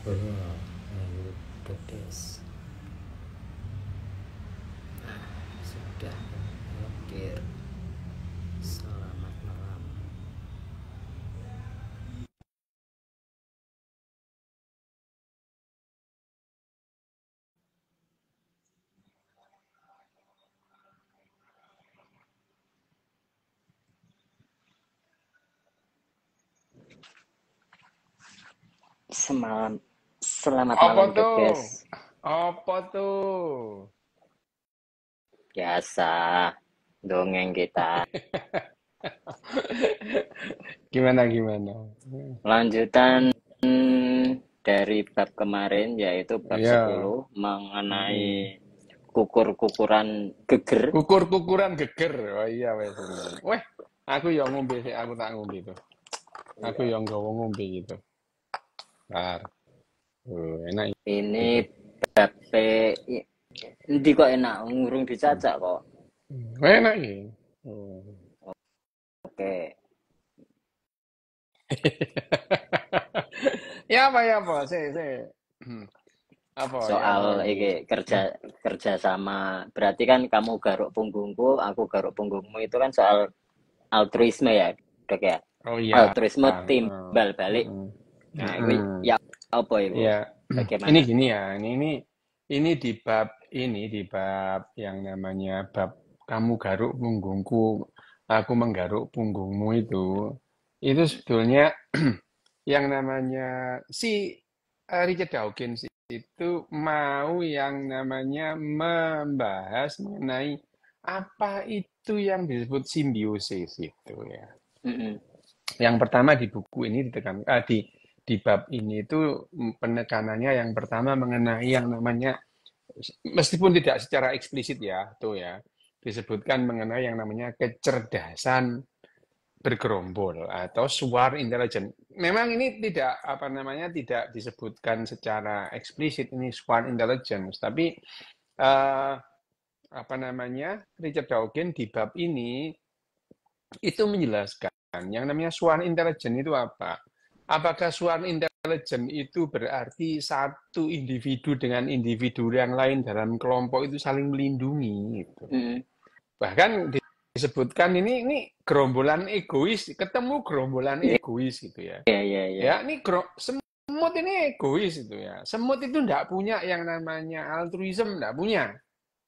ngobrol minggu pedes. Sudah hadir. Selamat malam. Selamat Apa malam tuh? Kekes. Apa tuh? Biasa dongeng kita. Gimana? Lanjutan dari bab kemarin yaitu bab Ya. 10 Mm-mm. mengenai kukur-kukuran geger. Kukur-kukuran geger. Oh iya wes bener. Weh, aku yang ngombe sih, aku tak ngombe itu. Aku yang gawa ngombe gitu. Bentar. Enak Ini itu. bab endi kok enak ngurung dicacak kok. Enak ini. Oh. Oke. Ya apa? Apa ya apa Soal ini? iki kerja sama berarti kan kamu garuk punggungku, aku garuk punggungmu itu kan soal altruisme ya, Dok ya. Oh iya. Altruisme timbal balik. Mm-mm. Nah, itu Mm-mm. ya apa itu? Ya, ini Bagaimana? gini ya. Ini di bab yang namanya bab kamu garuk punggungku, aku menggaruk punggungmu itu. Itu sebetulnya yang namanya si Richard Dawkins itu mau yang namanya membahas mengenai apa itu yang disebut simbiosis itu ya. Mm-mm. Yang pertama di buku ini di bab ini itu penekanannya yang pertama mengenai yang namanya meskipun tidak secara eksplisit ya, tuh ya, disebutkan mengenai yang namanya kecerdasan bergerombol atau swarm intelligence. Memang ini tidak apa namanya tidak disebutkan secara eksplisit ini swarm intelligence, tapi eh, apa namanya Richard Dawkins di bab ini itu menjelaskan yang namanya swarm intelligence itu apa? Apakah swarm intelligence itu berarti satu individu dengan individu yang lain dalam kelompok itu saling melindungi gitu. Mm-mm. Bahkan disebutkan ini gerombolan egois ketemu gerombolan Iya, egois gitu ya. iya, iya, iya. Ya, ini semut ini egois itu ya. Semut itu enggak punya yang namanya altruism, enggak punya.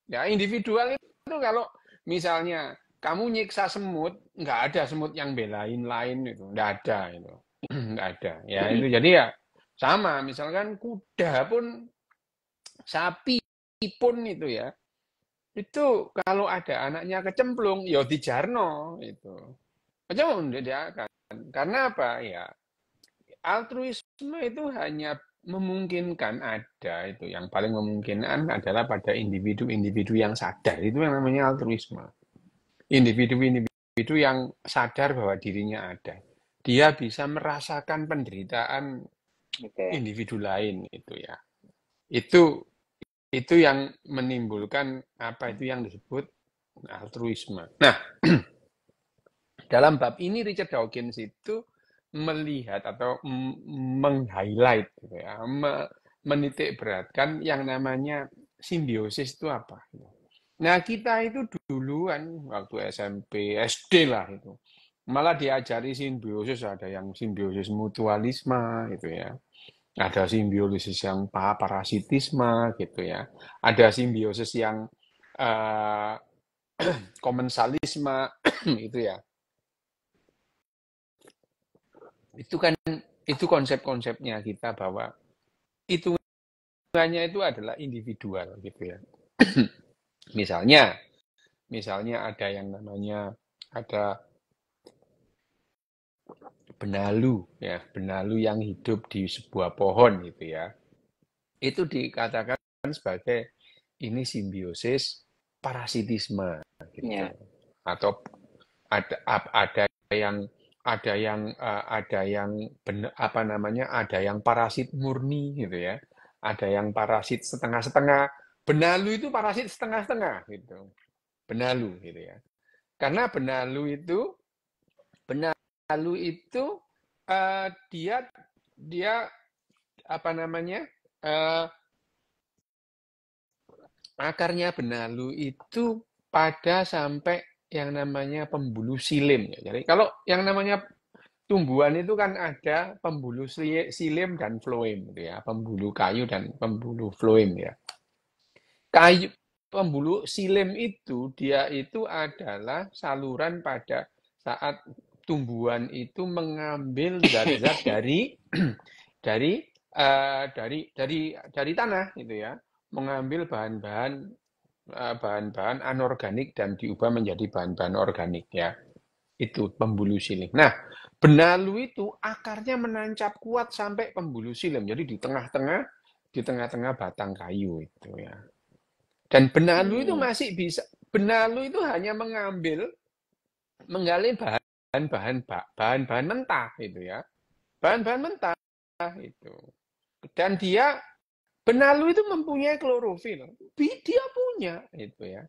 Ya, individual itu kalau misalnya kamu nyiksa semut, nggak ada semut yang belain lain itu, nggak ada itu, nggak ada. Ya itu Mm-mm. jadi ya sama. Misalkan kuda pun, sapi pun itu ya, itu kalau ada anaknya kecemplung, ya dijarno itu. Macam dia akan. Karena apa ya? Altruisme itu hanya memungkinkan ada itu yang paling memungkinkan adalah pada individu-individu yang sadar itu yang namanya altruisme. Individu-individu yang sadar bahwa dirinya ada. Dia bisa merasakan penderitaan Oke. individu lain itu ya. Itu itu yang menimbulkan apa itu yang disebut altruisme. Nah, dalam bab ini Richard Dawkins itu melihat atau meng-highlight gitu ya, menitik beratkan yang namanya simbiosis itu apa. Nah, kita itu duluan waktu SMP, SD lah itu. Malah diajari simbiosis, ada yang simbiosis mutualisme gitu ya. Ada simbiosis yang parasitisme gitu ya. Ada simbiosis yang eh, komensalisme itu ya. Itu kan itu konsep-konsepnya kita bahwa hitungannya itu adalah individual gitu ya. Misalnya, misalnya ada yang namanya ada benalu ya, benalu yang hidup di sebuah pohon gitu ya. Itu dikatakan sebagai ini simbiosis parasitisme gitu. Ya. Atau ada yang ada yang apa namanya ada yang parasit murni gitu ya, ada yang parasit setengah-setengah. Benalu itu parasit setengah-setengah gitu, benalu gitu ya. Karena benalu itu dia dia apa namanya, eh, akarnya benalu itu pada sampai yang namanya pembuluh silim ya. Jadi kalau yang namanya tumbuhan itu kan ada pembuluh silim dan floem gitu ya, pembuluh kayu dan pembuluh floem ya. Kayu pembuluh silim itu dia itu adalah saluran pada saat tumbuhan itu mengambil zat-zat dari dari dari tanah gitu ya, mengambil bahan-bahan anorganik dan diubah menjadi bahan-bahan organik ya. Itu pembuluh silim. Nah, benalu itu akarnya menancap kuat sampai pembuluh silim. Jadi di tengah-tengah batang kayu itu ya. Dan benalu itu masih bisa, benalu itu hanya menggali bahan-bahan mentah itu ya. Bahan-bahan mentah itu. Dan benalu itu mempunyai klorofil. Dia punya itu ya.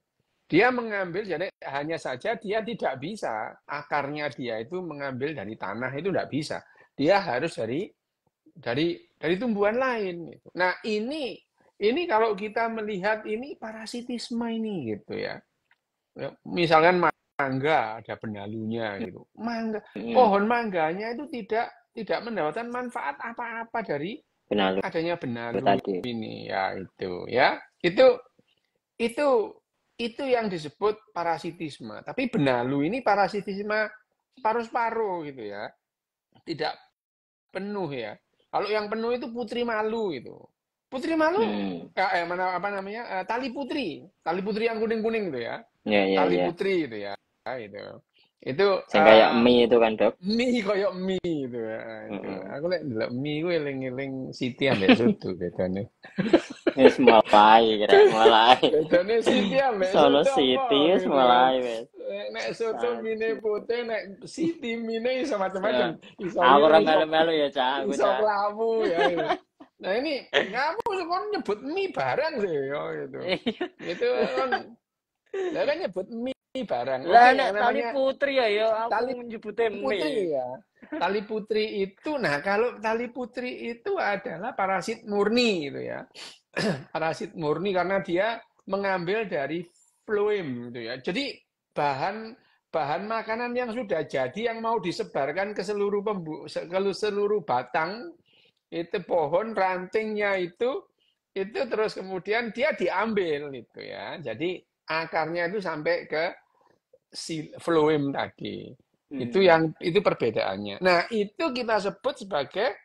Dia mengambil, jadi hanya saja dia tidak bisa, akarnya dia itu mengambil dari tanah itu tidak bisa. Dia harus dari tumbuhan lain. Gitu. Nah ini kalau kita melihat ini parasitisme ini gitu ya. Misalkan mangga ada benalunya gitu. Pohon mangganya itu tidak mendapatkan manfaat apa-apa dari Benalu adanya benalu tadi. ini ya itu ya. Itu yang disebut parasitisme. Tapi benalu ini parasitisme paruh-paruh gitu ya. Tidak penuh ya. Kalau yang penuh itu putri malu itu. Putri malu apa namanya? Tali putri. Tali putri yang kuning-kuning itu ya. Ya, ya, Tali ya. putri itu ya. Itu Yang kayak mie itu kan, Dok. mie koyok mie itu ya. Itu. Aku lek ndelok mie kuwi eling-eling Siti ambek soto bedane. Wis mulai kira mulai. Bedane Siti ambek Sono soto apa City wis gitu kan. mulai wis. Nek soto mine Anjir. putih, nek Siti mine iso Ya. macam-macam. Iso Aku liro, ora iso melu-melu ya, Cak. Aku, iso Cak. kelawu ya. Nah ini kamu kan nyebut mie barang sih ya gitu. Itu kan lah kan nyebut mie barang. Oke, Lah nek yang tali namanya putri ya tali aku nyebute putri mie. ya. Tali putri itu, nah kalau tali putri itu adalah parasit murni gitu ya. Parasit murni karena dia mengambil dari phloem gitu ya. Jadi bahan bahan makanan yang sudah jadi yang mau disebarkan ke seluruh batang itu pohon rantingnya itu terus kemudian dia diambil gitu ya. Jadi akarnya itu sampai ke phloem tadi. Itu perbedaannya. Nah, itu kita sebut sebagai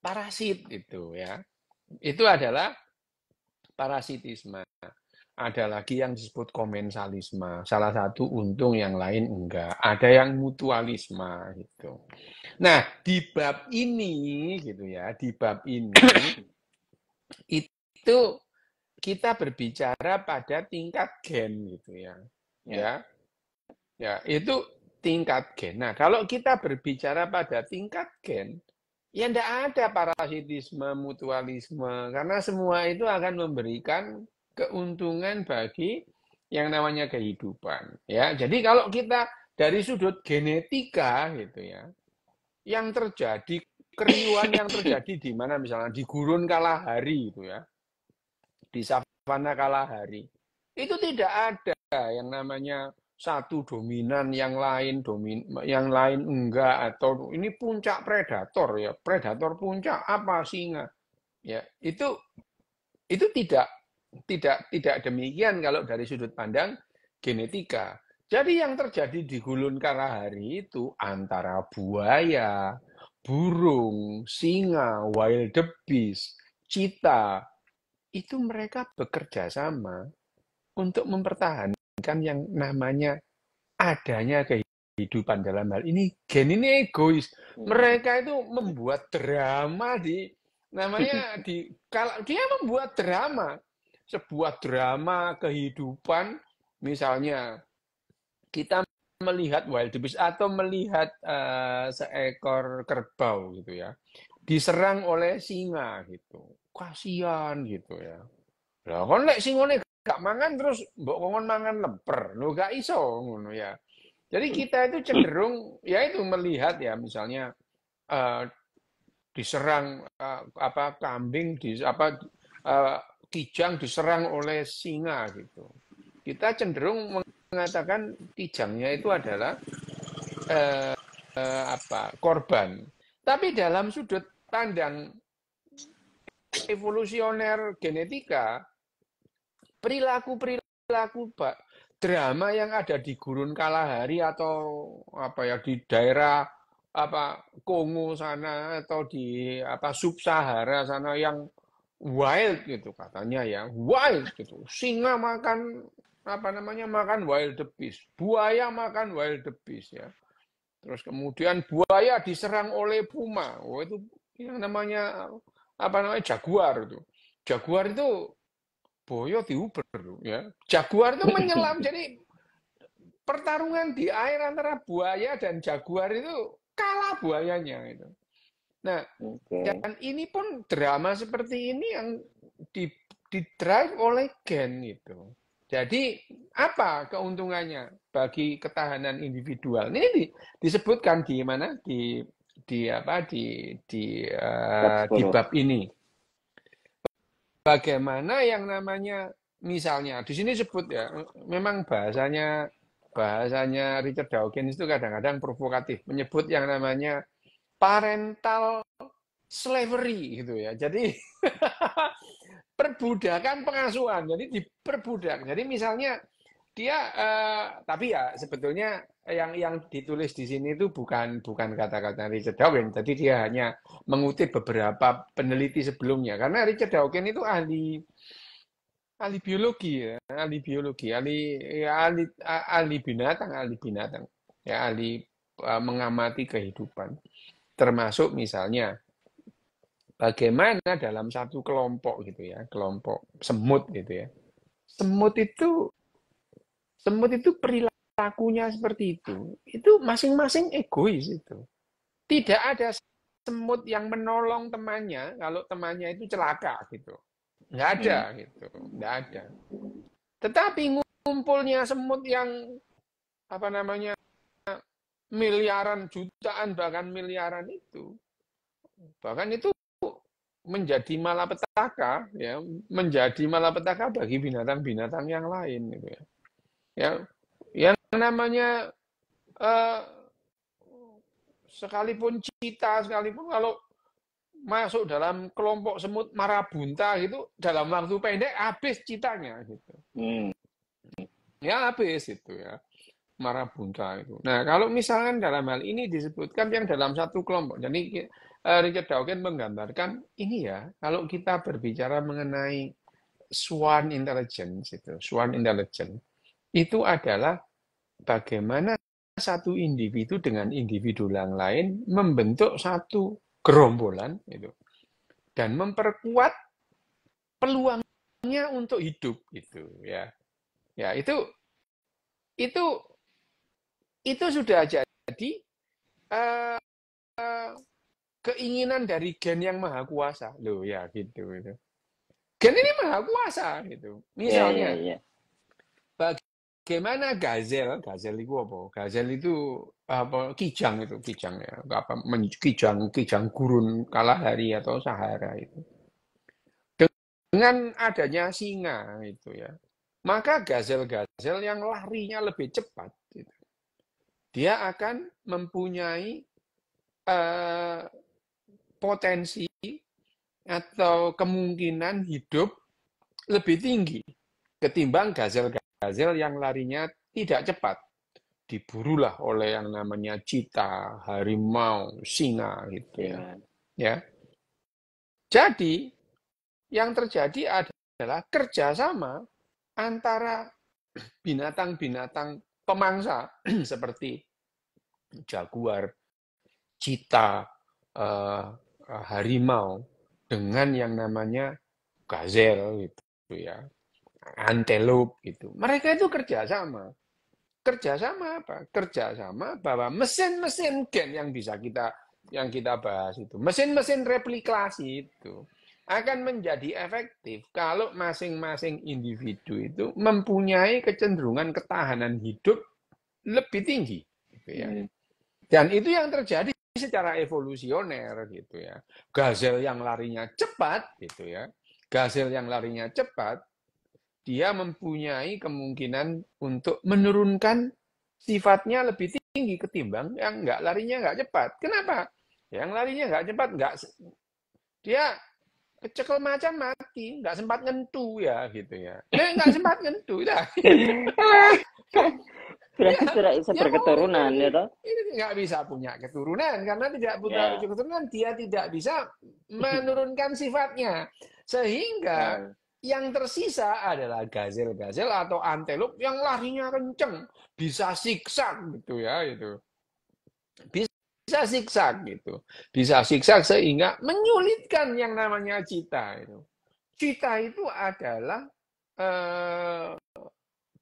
parasit itu ya. Itu adalah parasitisme. Ada lagi yang disebut komensalisme. Salah satu untung, yang lain enggak. Ada yang mutualisme gitu. Nah, di bab ini gitu ya, di bab ini itu kita berbicara pada tingkat gen gitu ya. Ya, itu tingkat gen. Nah, kalau kita berbicara pada tingkat gen, ya tidak ada parasitisme, mutualisme, karena semua itu akan memberikan keuntungan bagi yang namanya kehidupan. Ya, jadi kalau kita dari sudut genetika gitu ya, yang terjadi keriuhan yang terjadi di mana misalnya di gurun Kalahari itu ya, di savana Kalahari, itu tidak ada yang namanya satu dominan, yang lain enggak, atau ini puncak predator ya, predator puncak apa singa ya, itu tidak demikian kalau dari sudut pandang genetika. Jadi yang terjadi di Gurun Kalahari itu antara buaya, burung, singa, wildebeest, cheetah, itu mereka bekerja sama untuk mempertahankan yang namanya adanya kehidupan. Dalam hal ini gen ini egois. Mereka itu membuat drama dia membuat drama, sebuah drama kehidupan. Misalnya kita melihat wildebeest atau melihat seekor kerbau gitu ya, diserang oleh singa gitu, kasihan gitu ya. Lah kon lek singone gak mangan terus mbok kongon mangan lemper, lho gak iso ngono ya. Jadi kita itu cenderung ya itu melihat ya misalnya eh, diserang kambing kijang diserang oleh singa gitu. Kita cenderung mengatakan kijangnya itu adalah korban. Tapi dalam sudut pandang evolusioner genetika, perilaku drama yang ada di gurun Kalahari atau di daerah Kongo sana atau di sub-Sahara sana yang wild gitu katanya ya, wild gitu. Singa makan makan wild beast, buaya makan wild beast ya. Terus kemudian buaya diserang oleh puma. Oh, itu yang namanya jaguar itu. Jaguar itu boyo diuber ya. Jaguar itu menyelam. Jadi pertarungan di air antara buaya dan jaguar itu kalah buayanya itu. Nah, dan ini pun drama seperti ini yang di-drive oleh gen gitu. Jadi apa keuntungannya bagi ketahanan individual? Ini disebutkan di mana di bab ini. Bagaimana yang namanya misalnya di sini sebut ya, memang bahasanya Richard Dawkins itu kadang-kadang provokatif, menyebut yang namanya parental slavery gitu ya. Jadi perbudakan pengasuhan. Jadi diperbudak. Jadi misalnya dia tapi ya sebetulnya yang ditulis di sini itu bukan kata-kata Richard Dawkins. Jadi dia hanya mengutip beberapa peneliti sebelumnya. Karena Richard Dawkins itu ahli biologi ya, ahli binatang. Ya, ahli mengamati kehidupan. Termasuk misalnya bagaimana dalam satu kelompok gitu ya, kelompok semut gitu ya. Semut itu perilakunya seperti itu. Itu masing-masing egois itu. Tidak ada semut yang menolong temannya kalau temannya itu celaka gitu. Nggak ada gitu, nggak ada. Tetapi ngumpulnya semut yang miliaran, jutaan, bahkan miliaran itu, bahkan itu menjadi malapetaka ya, menjadi malapetaka bagi binatang-binatang yang lain gitu ya. Yang namanya sekalipun cita, sekalipun kalau masuk dalam kelompok semut marabunta gitu dalam waktu pendek habis citanya gitu. Ya habis itu ya. Marabunta itu. Nah, kalau misalkan dalam hal ini disebutkan yang dalam satu kelompok. Jadi Richard Dawkins menggambarkan ini ya, kalau kita berbicara mengenai swarm intelligence itu adalah bagaimana satu individu dengan individu yang lain membentuk satu gerombolan itu dan memperkuat peluangnya untuk hidup gitu ya. Ya, itu sudah jadi keinginan dari gen yang maha kuasa loh ya gitu. Gen ini maha kuasa gitu. Misalnya, bagaimana gazel itu apa? Gazel itu kijang ya, kijang gurun Kalahari atau Sahara itu. Dengan adanya singa itu ya, maka gazel-gazel yang larinya lebih cepat gitu, dia akan mempunyai potensi atau kemungkinan hidup lebih tinggi ketimbang gazel-gazel yang larinya tidak cepat. Diburulah oleh yang namanya cita, harimau, singa gitu ya. Ya. Jadi yang terjadi adalah kerjasama antara binatang-binatang pemangsa seperti jaguar, cita, harimau dengan yang namanya gazel gitu ya, antelope gitu. Mereka itu kerjasama. Kerjasama apa? Kerjasama bahwa mesin-mesin gen yang kita bahas itu, mesin-mesin replikasi itu akan menjadi efektif kalau masing-masing individu itu mempunyai kecenderungan ketahanan hidup lebih tinggi. Gitu ya. Dan itu yang terjadi secara evolusioner gitu ya. Gazel yang larinya cepat gitu ya. Gazel yang larinya cepat, dia mempunyai kemungkinan untuk menurunkan sifatnya lebih tinggi ketimbang yang larinya nggak cepat. Kenapa? Yang larinya nggak cepat, dia kecekel macan mati, nggak sempat ngentu ya gitu ya. Nah, nggak sempat ngentu, dah. Berarti Ya, tidak bisa ya mau berketurunan ya toh? ini nggak bisa punya keturunan karena tidak punya Ya. keturunan, dia tidak bisa menurunkan sifatnya, sehingga yang tersisa adalah gazel-gazel atau antelope yang larinya kenceng, bisa siksak gitu ya itu. Bisa siksak gitu. Bisa siksak sehingga menyulitkan yang namanya cita itu. Cita itu adalah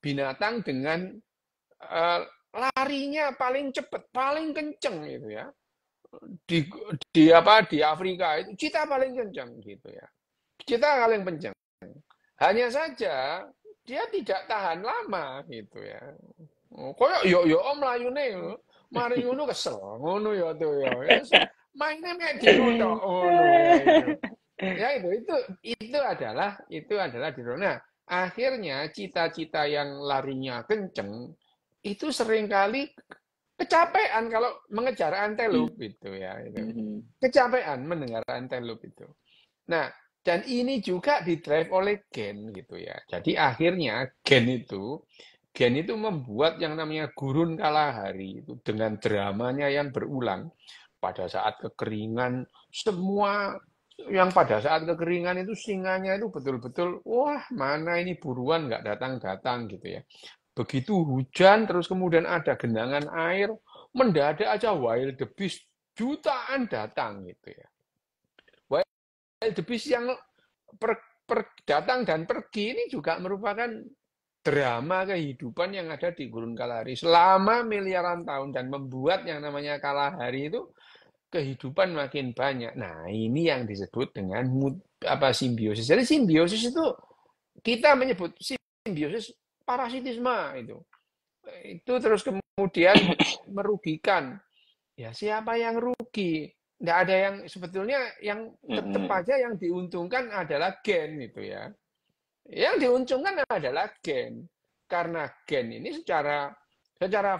binatang dengan larinya paling cepat, paling kenceng gitu ya. Di Afrika itu cita paling kenceng gitu ya. Cita paling kenceng. Hanya saja dia tidak tahan lama gitu ya. Koyo yo om layune mari ngono kesel ngono ya tuh ya. Mainnya mek dino tok ngono ya itu. Ya itu adalah dino. Nah, akhirnya cita-cita yang larinya kenceng itu seringkali kecapean kalau mengejar antelope itu ya itu. Kecapean mendengar antelope itu. Nah, dan ini juga didrive oleh gen gitu ya. Jadi akhirnya gen itu membuat yang namanya gurun kalahari itu dengan dramanya yang berulang. Pada saat kekeringan, semua yang pada saat kekeringan itu singanya itu betul-betul, wah mana ini buruan nggak datang-datang gitu ya. Begitu hujan, terus kemudian ada genangan air, mendadak aja wild beast jutaan datang gitu ya. Wild beast yang datang dan pergi ini juga merupakan drama kehidupan yang ada di gurun kalahari selama miliaran tahun dan membuat yang namanya kalahari itu kehidupan makin banyak. Nah, ini yang disebut dengan simbiosis. Jadi simbiosis itu kita menyebut simbiosis parasitisme itu. Itu terus kemudian merugikan. Ya, siapa yang rugi? Nggak ada yang sebetulnya yang tetap aja yang diuntungkan adalah gen itu ya. Yang diuntungkan adalah gen. Karena gen ini secara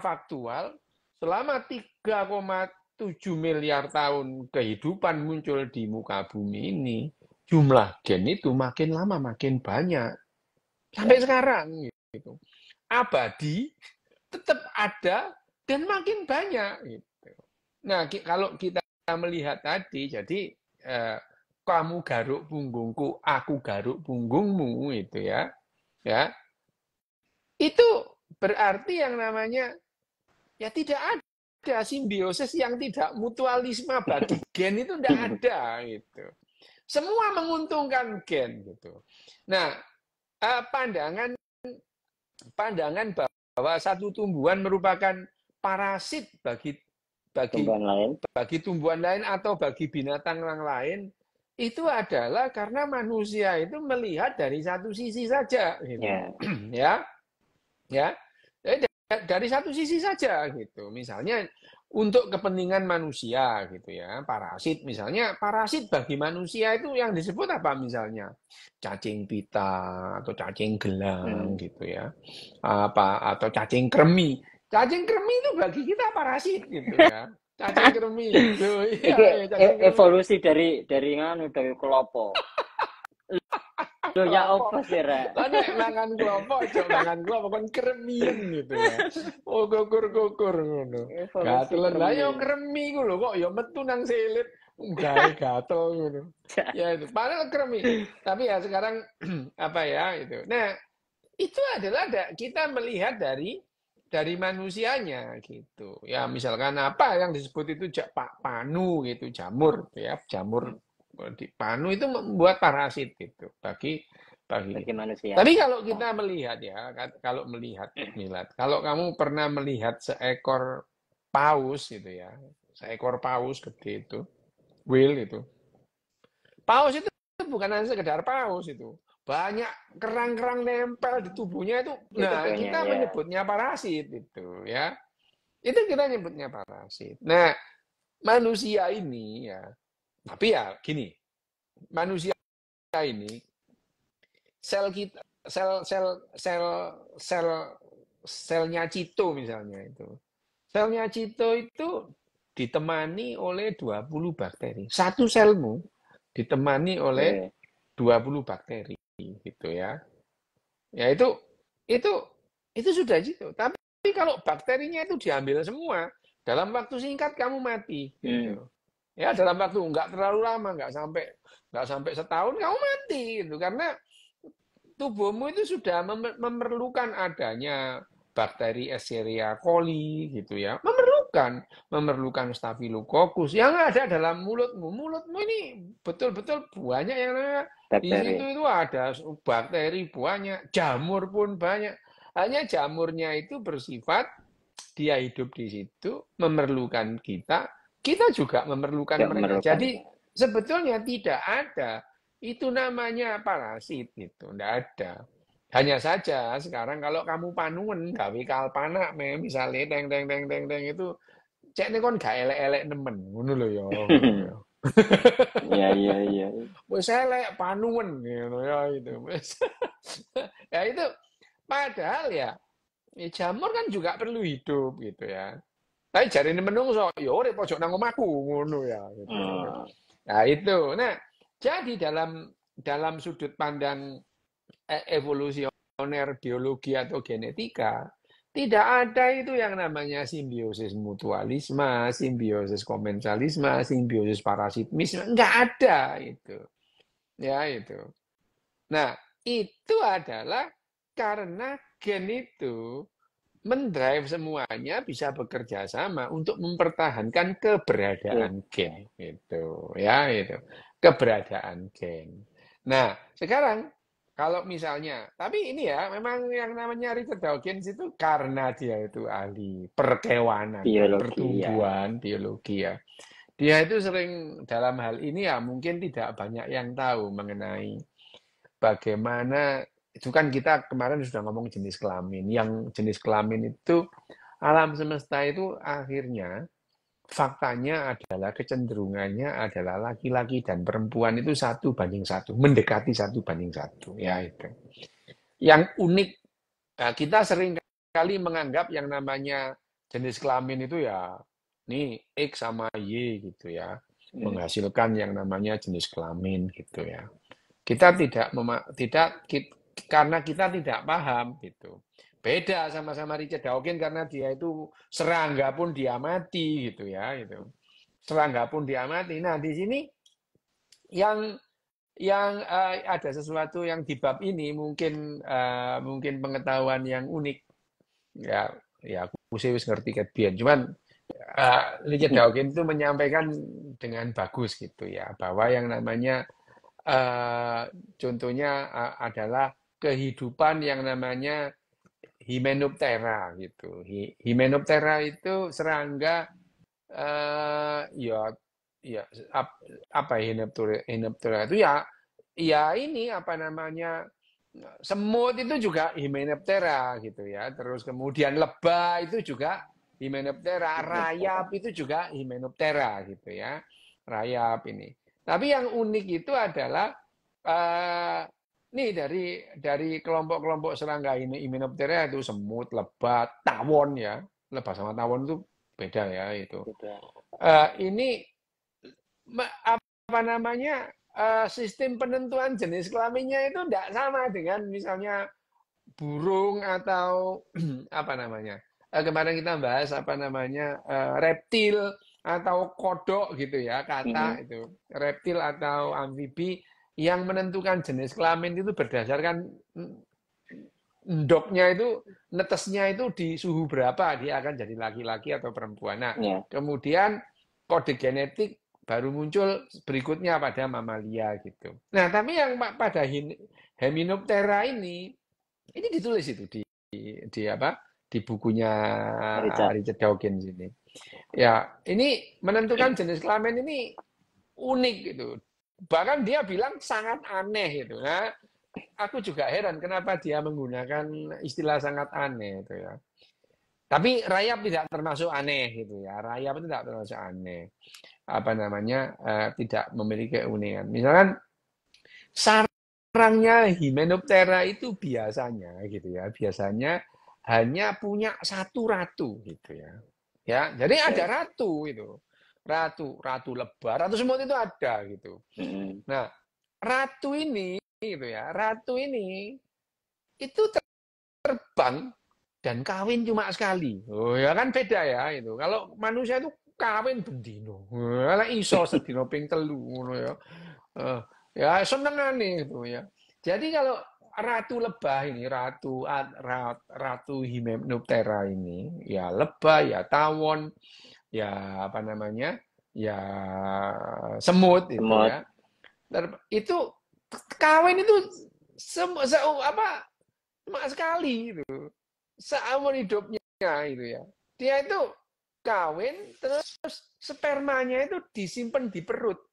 faktual selama 3,7 miliar tahun kehidupan muncul di muka bumi ini, jumlah gen itu makin lama makin banyak. Sampai sekarang gitu. Abadi, tetap ada dan makin banyak gitu. Nah, kalau kita melihat tadi, jadi kamu garuk punggungku, aku garuk punggungmu itu ya. Ya. Itu berarti yang namanya ya tidak ada simbiosis yang tidak mutualisme bagi gen itu tidak ada gitu. Semua menguntungkan gen gitu. Nah, pandangan bahwa satu tumbuhan merupakan parasit bagi tumbuhan lain atau bagi binatang yang lain itu adalah karena manusia itu melihat dari satu sisi saja gitu. Ya. Dari satu sisi saja gitu. Misalnya untuk kepentingan manusia gitu ya, parasit misalnya, parasit bagi manusia itu yang disebut apa misalnya? Cacing pita atau cacing gelang gitu ya. Atau cacing kremi. Cacing kremi itu bagi kita parasit gitu ya. Cacing kremi itu. Evolusi dari kelopo. Loh ya apa sih, Rek? Nek mangan klopo, aja mangan klopo kon kremien gitu ya. Oh, kukur ngono. Gatel lah yo kremi ku lho kok ya metu nang silit gawe gatel ngono. Ya itu padahal kremi. Tapi ya sekarang apa ya itu. Nah, itu adalah kita melihat dari manusianya gitu. Ya misalkan apa yang disebut itu panu gitu, jamur ya, jamur di panu itu membuat parasit gitu bagi manusia. Tapi kalau kita melihat ya, kalau kamu pernah melihat seekor paus gitu ya, seekor paus gede itu, whale itu. Paus itu bukan hanya sekedar paus itu. Banyak kerang-kerang nempel di tubuhnya itu. Nah, kita menyebutnya parasit itu ya. Itu kita nyebutnya parasit. Nah, manusia ini ya, tapi ya gini, manusia ini sel kita, sel selnya Cito misalnya itu. Selnya Cito itu ditemani oleh 20 bakteri. Satu selmu ditemani oleh 20 bakteri gitu ya. Ya itu sudah gitu. Tapi kalau bakterinya itu diambil semua, dalam waktu singkat kamu mati gitu. Ya dalam waktu nggak terlalu lama, nggak sampai setahun kamu mati gitu karena tubuhmu itu sudah memerlukan adanya bakteri Escherichia coli gitu ya. Memerlukan Staphylococcus yang ada dalam mulutmu. Mulutmu ini betul-betul banyak yang namanya di situ itu ada bakteri banyak, jamur pun banyak. Hanya jamurnya itu bersifat dia hidup di situ, memerlukan kita, kita juga memerlukan mereka. Jadi sebetulnya tidak ada itu namanya parasit itu, enggak ada. Hanya saja sekarang kalau kamu panuen gawe kalpanak misalnya teng itu cek kon gak elek-elek nemen ngono lho ya. Iya. Wis elek panuen ngono ya itu. Ya itu padahal ya jamur kan juga perlu hidup gitu ya. Tapi jarine menungso ya urip pojok nang omahku ngono ya gitu. Nah itu. Nah, jadi dalam sudut pandang evolusioner biologi atau genetika, tidak ada itu yang namanya simbiosis mutualisme, simbiosis komensalisme, simbiosis parasitisme, enggak ada itu. Ya itu. Nah, itu adalah karena gen itu mendrive semuanya bisa bekerja sama untuk mempertahankan keberadaan gen itu ya itu keberadaan gen. Nah sekarang kalau misalnya tapi ini ya memang yang namanya Richard Dawkins itu karena dia itu ahli perkewanan pertumbuhan biologi ya dia itu sering dalam hal ini ya mungkin tidak banyak yang tahu mengenai bagaimana itu kan kita kemarin sudah ngomong jenis kelamin. Yang jenis kelamin itu alam semesta itu akhirnya faktanya adalah kecenderungannya adalah laki-laki dan perempuan itu 1:1, mendekati 1:1 ya itu. Yang unik kita sering kali menganggap yang namanya jenis kelamin itu ya nih X sama Y gitu ya menghasilkan yang namanya jenis kelamin gitu ya. Kita tidak karena kita tidak paham gitu. Beda sama Richard Dawkins karena dia itu serangga pun dia mati gitu ya itu. Serangga pun dia mati. Nah, di sini yang ada sesuatu yang di bab ini mungkin pengetahuan yang unik. Ya aku sih wis ngerti kebian. Cuman Richard Dawkins itu menyampaikan dengan bagus gitu ya bahwa yang namanya contohnya adalah kehidupan yang namanya Hymenoptera gitu. Hymenoptera itu serangga apa Hymenoptera itu ya ini apa namanya semut itu juga Hymenoptera gitu ya. Terus kemudian lebah itu juga Hymenoptera, rayap itu juga Hymenoptera gitu ya. Rayap ini. Tapi yang unik itu adalah nih dari kelompok-kelompok serangga ini Hymenoptera itu semut, lebah, tawon ya. Lebah sama tawon itu beda ya itu. Ini apa namanya sistem penentuan jenis kelaminnya itu tidak sama dengan misalnya burung atau apa namanya. Kemarin kita bahas apa namanya reptil atau kodok gitu ya kata itu reptil atau amfibi yang menentukan jenis kelamin itu berdasarkan endoknya itu netesnya itu di suhu berapa dia akan jadi laki-laki atau perempuan. Nah, kemudian kode genetik baru muncul berikutnya pada mamalia gitu. Nah, tapi yang pada Hymenoptera ini ditulis itu di apa? Di bukunya Richard Dawkins ini. Ya, ini menentukan jenis kelamin ini unik gitu. Bahkan dia bilang sangat aneh gitu. Nah, aku juga heran kenapa dia menggunakan istilah sangat aneh itu ya. Tapi rayap tidak termasuk aneh gitu ya. Rayap itu tidak termasuk aneh. Apa namanya? Tidak memiliki keunikan. Misalkan sarangnya Hymenoptera itu biasanya gitu ya. Biasanya hanya punya satu ratu gitu ya. Ya, jadi ada Oke. ratu itu. Ratu lebah, ratu semut itu ada gitu. Mm. Nah, ratu ini gitu ya. Ratu ini itu terbang dan kawin cuma sekali. Oh ya kan beda ya itu. Kalau manusia itu kawin bendino. Lah iso sedino ping telu ngono ya. Eh, ya senengane itu ya. Jadi kalau ratu lebah ini, ratu Hymenoptera ini, ya lebah, ya tawon, ya apa namanya, ya semut itu Semut. ya. Itu kawin itu apa cuma sekali itu seumur hidupnya itu ya. Dia itu kawin terus spermanya itu disimpan di perut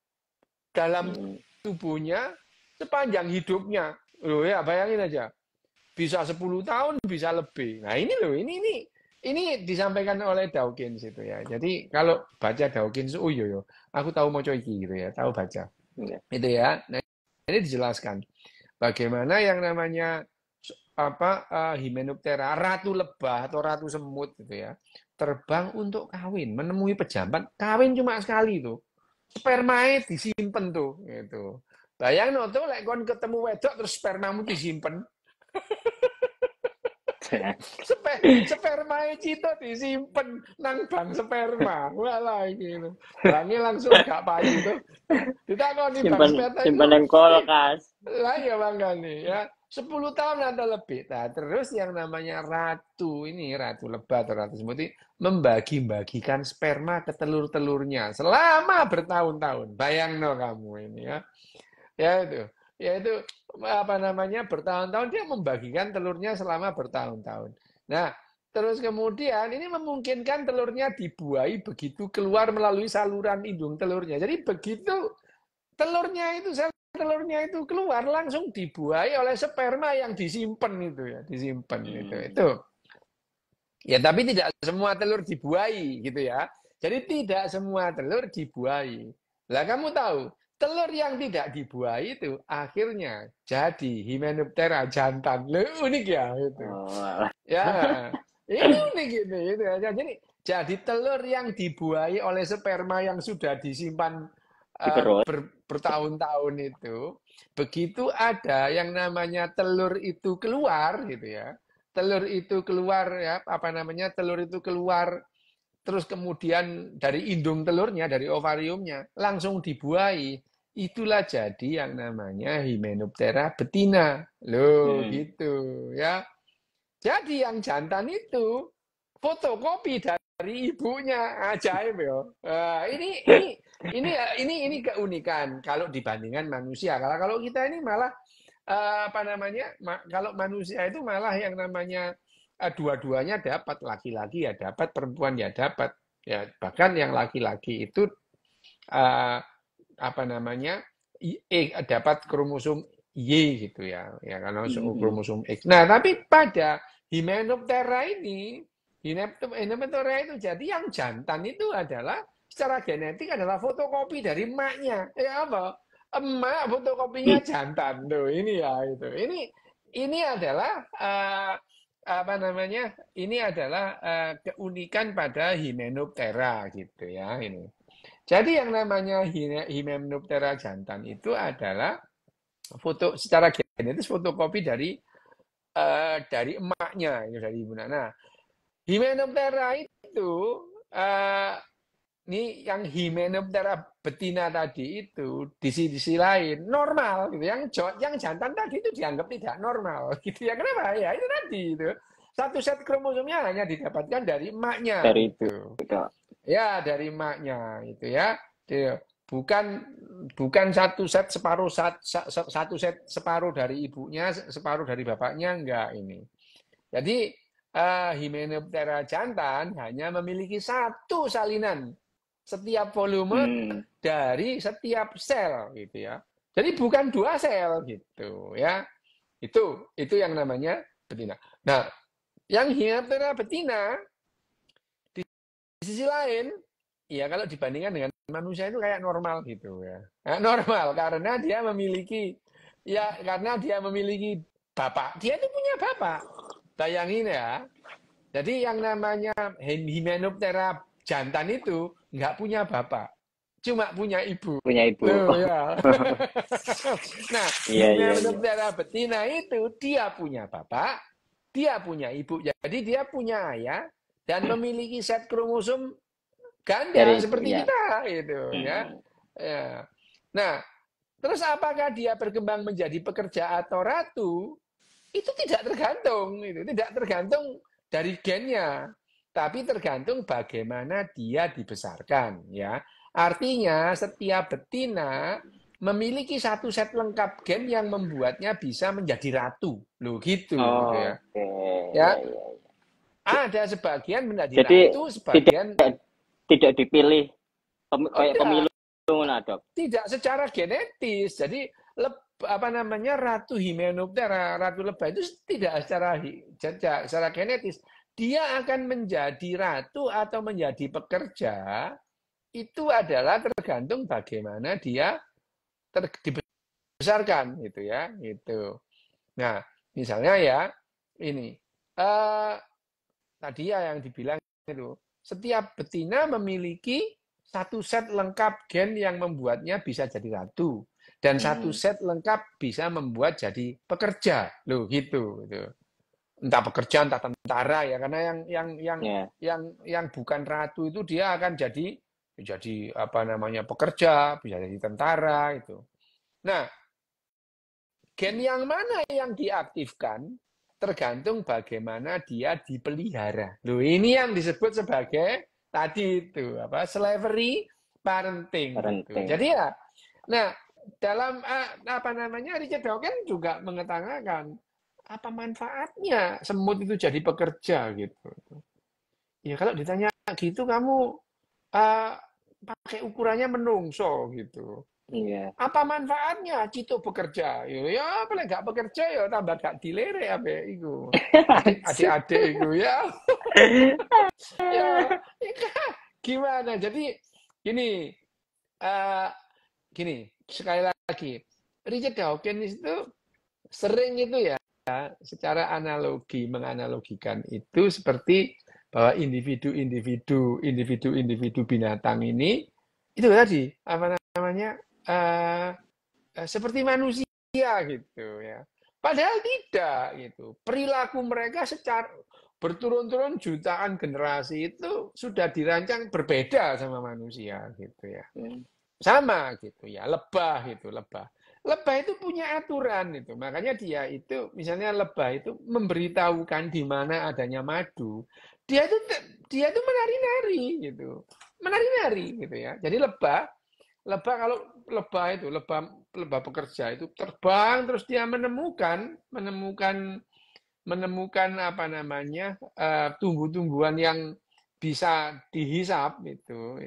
dalam Mm. tubuhnya sepanjang hidupnya. Loh ya, bayangin aja. Bisa 10 tahun, bisa lebih. Nah, ini loh, ini disampaikan oleh Dawkins itu ya. Jadi kalau baca Dawkins, oh iya, iya, aku tahu mau iki gitu ya, tahu baca. Iya. Itu ya. Nah, ini dijelaskan bagaimana yang namanya Hymenoptera, ratu lebah atau ratu semut gitu ya, terbang untuk kawin, menemui pejabat, kawin cuma sekali tuh. Spermae disimpen tuh, gitu. Bayang no tuh, lek kon ketemu wedok terus spermamu disimpen. Spermae cito disimpen nang bank sperma. Walah iki lho. Bange langsung gak payu tuh. Ditakoni bank Simpan sperma itu. simpan yang kulkas. Lah ya makanya ya. 10 tahun atau lebih. Nah, terus yang namanya ratu ini, ratu lebah atau ratu semut ini membagi-bagikan sperma ke telur-telurnya selama bertahun-tahun. Bayang no kamu ini ya. Ya itu apa namanya bertahun-tahun dia membagikan telurnya selama bertahun-tahun. Nah, terus kemudian ini memungkinkan telurnya dibuahi begitu keluar melalui saluran indung telurnya. Jadi begitu telurnya itu keluar langsung dibuahi oleh sperma yang disimpan itu ya, disimpan itu. Itu. Ya, tapi tidak semua telur dibuahi gitu ya. Jadi tidak semua telur dibuahi. Lah kamu tahu, telur yang tidak dibuahi itu akhirnya jadi Hymenoptera jantan. Loh, unik ya itu. Oh, Ya, ini unik ini itu ya. Jadi telur yang dibuahi oleh sperma yang sudah disimpan di perut. bertahun-tahun itu, begitu ada yang namanya telur itu keluar gitu ya. Telur itu keluar ya, apa namanya? Telur itu keluar terus kemudian dari indung telurnya, dari ovariumnya langsung dibuahi. Itulah jadi yang namanya Hymenoptera betina. Loh, gitu ya. Jadi yang jantan itu fotokopi dari ibunya, ajaib ya. Ini keunikan kalau dibandingkan manusia. Kalau kita ini malah apa namanya? Kalau manusia itu malah yang namanya dua-duanya dapat, laki-laki ya dapat, perempuan ya dapat. Ya, bahkan yang laki-laki itu apa namanya? Dapat kromosom Y gitu ya. Ya karena kromosom X. Nah, tapi pada Hymenoptera ini, Hymenoptera itu jadi yang jantan itu adalah secara genetik adalah fotokopi dari emaknya. Ya apa? Emak fotokopinya jantan tuh. Ini ya itu. Ini adalah apa namanya? Ini adalah keunikan pada Hymenoptera gitu ya ini. Jadi yang namanya Hymenoptera jantan itu adalah secara genetis fotokopi dari emaknya, dari ibu. Nah, Hymenoptera itu ini yang Hymenoptera betina tadi itu di sisi lain normal gitu. Yang jantan tadi itu dianggap tidak normal gitu ya. Kenapa? Ya itu tadi itu. Satu set kromosomnya hanya didapatkan dari emaknya. Dari ibu. Ya, dari emaknya itu ya. Bukan satu set separuh dari ibunya, separuh dari bapaknya, enggak ini. Jadi Hymenoptera jantan hanya memiliki satu salinan setiap volume dari setiap sel gitu ya. Jadi bukan dua sel gitu ya. Itu yang namanya betina. Nah, yang Hymenoptera betina sisi lain, ya kalau dibandingkan dengan manusia itu kayak normal gitu ya. Nah, normal karena dia memiliki bapak. Dia itu punya bapak. Bayangin ya. Jadi yang namanya Hymenoptera jantan itu nggak punya bapak, cuma punya ibu. Punya ibu. Tuh ya. Nah, Iya, iya, iya. Hymenoptera betina itu dia punya bapak, dia punya ibu. Jadi dia punya ayah dan memiliki set kromosom ganda Dari ibu, seperti ya. kita gitu ya. Ya. Nah, terus apakah dia berkembang menjadi pekerja atau ratu? Itu tidak tergantung dari gennya, tapi tergantung bagaimana dia dibesarkan ya. Artinya setiap betina memiliki satu set lengkap gen yang membuatnya bisa menjadi ratu. Loh gitu ya. Oke, Ya, ya, ya. ada sebagian menjadi Jadi ratu, sebagian tidak dipilih oh kayak pemilu enggak, lah, Dok. tidak secara genetis. Jadi Ratu Hymenoptera, ratu lebah itu tidak secara genetis. Dia akan menjadi ratu atau menjadi pekerja itu adalah tergantung bagaimana dia dibesarkan gitu ya, gitu. Nah, misalnya ya ini tadi ya yang dibilang itu setiap betina memiliki satu set lengkap gen yang membuatnya bisa jadi ratu dan satu set lengkap bisa membuat jadi pekerja loh gitu, gitu. Entah pekerja entah tentara ya karena yang bukan ratu itu dia akan jadi apa namanya pekerja bisa jadi tentara itu. Nah, gen yang mana yang diaktifkan tergantung bagaimana dia dipelihara. Loh, ini yang disebut sebagai tadi itu apa slavery parenting. Gitu. Jadi ya, nah dalam apa namanya Richard Dawkins juga mengatakan apa manfaatnya semut itu jadi pekerja gitu. Ya kalau ditanya gitu kamu pakai ukurannya menungso gitu. Iya. Apa manfaatnya Cito bekerja? Ya, apa gak bekerja ya tambah gak dilere apa iku. Adik-adik iku ya. Ya, gimana? Jadi gini, gini sekali lagi, Richard Dawkins itu sering itu ya secara menganalogikan itu seperti bahwa individu binatang ini itu tadi apa namanya seperti manusia gitu ya. Padahal tidak gitu. Perilaku mereka secara berturun-turun jutaan generasi itu sudah dirancang berbeda sama manusia gitu ya. Sama gitu ya, lebah gitu, lebah. Lebah itu punya aturan itu. Makanya dia itu misalnya lebah itu memberitahukan di mana adanya madu. Dia itu menari-nari gitu. Menari-nari gitu ya. Jadi kalau lebah pekerja itu terbang terus dia menemukan apa namanya tumbuh-tumbuhan yang bisa dihisap itu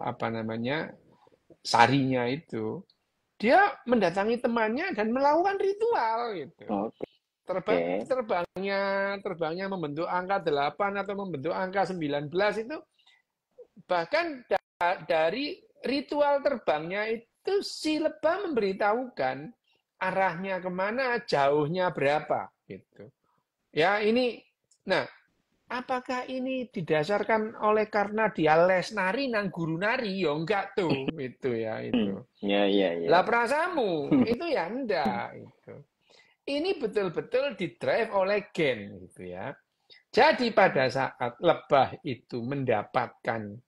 apa namanya sarinya itu dia mendatangi temannya dan melakukan ritual gitu. Terbangnya membentuk angka 8 atau membentuk angka 19 itu bahkan dari ritual terbangnya itu si lebah memberitahukan arahnya kemana, jauhnya berapa gitu. Ya ini, nah apakah ini didasarkan oleh karena dia les nari nang guru nari? Ya enggak tuh, itu ya itu. Ya, ya, ya. Lah prasamu itu ya enggak itu. Ini betul-betul didrive oleh gen gitu ya. Jadi pada saat lebah itu mendapatkan